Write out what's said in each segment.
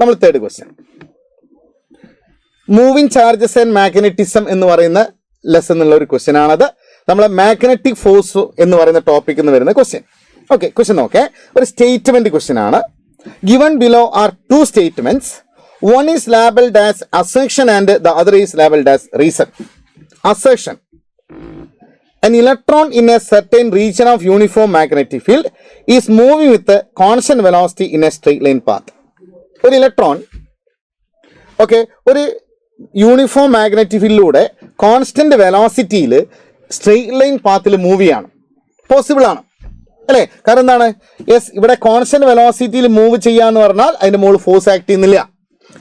നമ്മൾ third question, moving charges and magnetism എന്ന് പറയുന്ന ലെസൺ എന്നുള്ള ഒരു ക്വസ്റ്റ്യൻ ആണത്. നമ്മളെ മാഗ്നറ്റിക് ഫോഴ്സ് എന്ന് പറയുന്ന ടോപ്പിക് എന്ന് വരുന്ന ക്വസ്റ്റ്യൻ. ഓക്കെ, ക്വസ്റ്റ്യൻ നോക്കേ, ഒരു സ്റ്റേറ്റ്മെന്റ് ക്വസ്റ്റ്യൻ ആണ്. Given below are two statements, one is labelled as assertion and the other is labelled as reason. Assertion: an electron in a certain region of uniform magnetic field is moving with a constant velocity in a straight line path. ഒരു electron ഒരു uniform magnetic ഫീൽഡിലൂടെ constant വെലോസിറ്റിയിൽ straight line പാത്തിൽ move ചെയ്യാണ്. Possible ആണ് അല്ലേ? കാരണം എന്താണ്? യെസ്, ഇവിടെ കോൺസ്റ്റന്റ് വെലോസിറ്റിയിൽ മൂവ് ചെയ്യാന്ന് പറഞ്ഞാൽ അതിന്റെ മുകളിൽ ഫോഴ്സ് ആക്ട് ചെയ്യുന്നില്ല.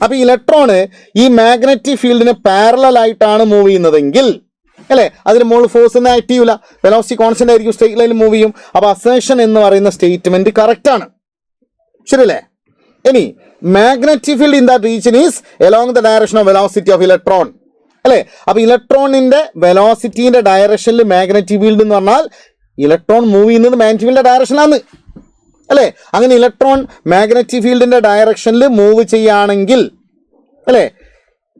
അപ്പൊ ഇലക്ട്രോണ് ഈ മാഗ്നറ്റിക് ഫീൽഡിന് പാരലൽ ആയിട്ടാണ് മൂവ് ചെയ്യുന്നതെങ്കിൽ അല്ലേ, അതിന് മുകളിൽ ഫോഴ്സ് ഒന്നും ആക്ട് ചെയ്യൂല, വെലോസിറ്റി കോൺസ്റ്റന്റ് ആയിരിക്കും, സ്ട്രെയിറ്റ് ലൈനിൽ മൂവ് ചെയ്യും. അപ്പൊ അസേർഷൻ എന്ന് പറയുന്ന സ്റ്റേറ്റ്മെന്റ് കറക്റ്റ് ആണ്, ശരിയല്ലേ? ഇനി magnetic field in that region is along the direction of velocity of electron അല്ലേ? അപ്പൊ ഇലക്ട്രോണിന്റെ വെലോസിറ്റിന്റെ ഡയറക്ഷനിൽ മാഗ്നറ്റിക് ഫീൽഡ് എന്ന് പറഞ്ഞാൽ ഇലക്ട്രോൺ മൂവ് ചെയ്യുന്നത് മാഗ്നറ്റിക് ഫീൽഡിന്റെ ഡയറക്ഷനിലാണ് അല്ലേ? അങ്ങനെ ഇലക്ട്രോൺ മാഗ്നറ്റിക് ഫീൽഡിന്റെ ഡയറക്ഷനിൽ മൂവ് ചെയ്യുകയാണെങ്കിൽ അല്ലേ,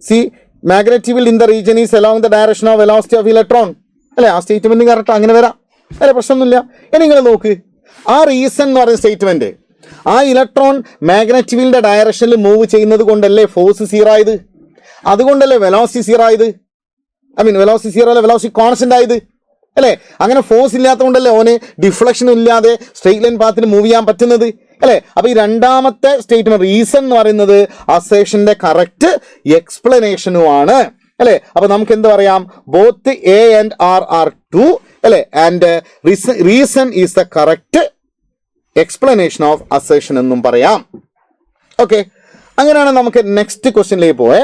C magnetic field in the region is along the direction of velocity of electron അല്ലേ? ആ സ്റ്റേറ്റ്മെന്റ് കറക്റ്റ്, അങ്ങനെ വരാം അല്ലെ, പ്രശ്നമൊന്നുമില്ല. ഇനി നിങ്ങൾ നോക്ക്, ആ റീസൺ എന്ന് പറയുന്ന സ്റ്റേറ്റ്മെന്റ്, ആ ഇലക്ട്രോൺ മാഗ്നറ്റിക് ഫീൽഡിന്റെ ഡയറക്ഷനിൽ മൂവ് ചെയ്യുന്നത് കൊണ്ടല്ലേ ഫോഴ്സ് സീറോ ആയത്, അതുകൊണ്ടല്ലേ വെലോസിറ്റി സീറോ ആയത്, വെലോസിറ്റി സീറോ അല്ലെ വെലോസിറ്റി കോൺസ്റ്റന്റ് ആയത് അല്ലേ? അങ്ങനെ ഫോഴ്സ് ഇല്ലാത്തതുകൊണ്ടല്ലേ ഓന് ഡിഫ്ലക്ഷൻ ഇല്ലാതെ സ്ട്രെയിറ്റ് ലൈൻ പാത്തിൽ മൂവ് ചെയ്യാൻ പറ്റുന്നത് അല്ലേ? അപ്പൊ ഈ രണ്ടാമത്തെ സ്റ്റേറ്റ്മെന്റ് റീസൺ എന്ന് പറയുന്നത് അസേർഷന്റെ കറക്റ്റ് എക്സ്പ്ലനേഷനുമാണ് അല്ലേ? അപ്പൊ നമുക്ക് എന്ത് പറയാം, both A and R are true അല്ലേ, and reason is the correct explanation of assertion എന്നും പറയാം. ഓക്കെ, അങ്ങനെയാണ് നമുക്ക് നെക്സ്റ്റ് ക്വസ്റ്റ്യനിലേക്ക് പോയേ.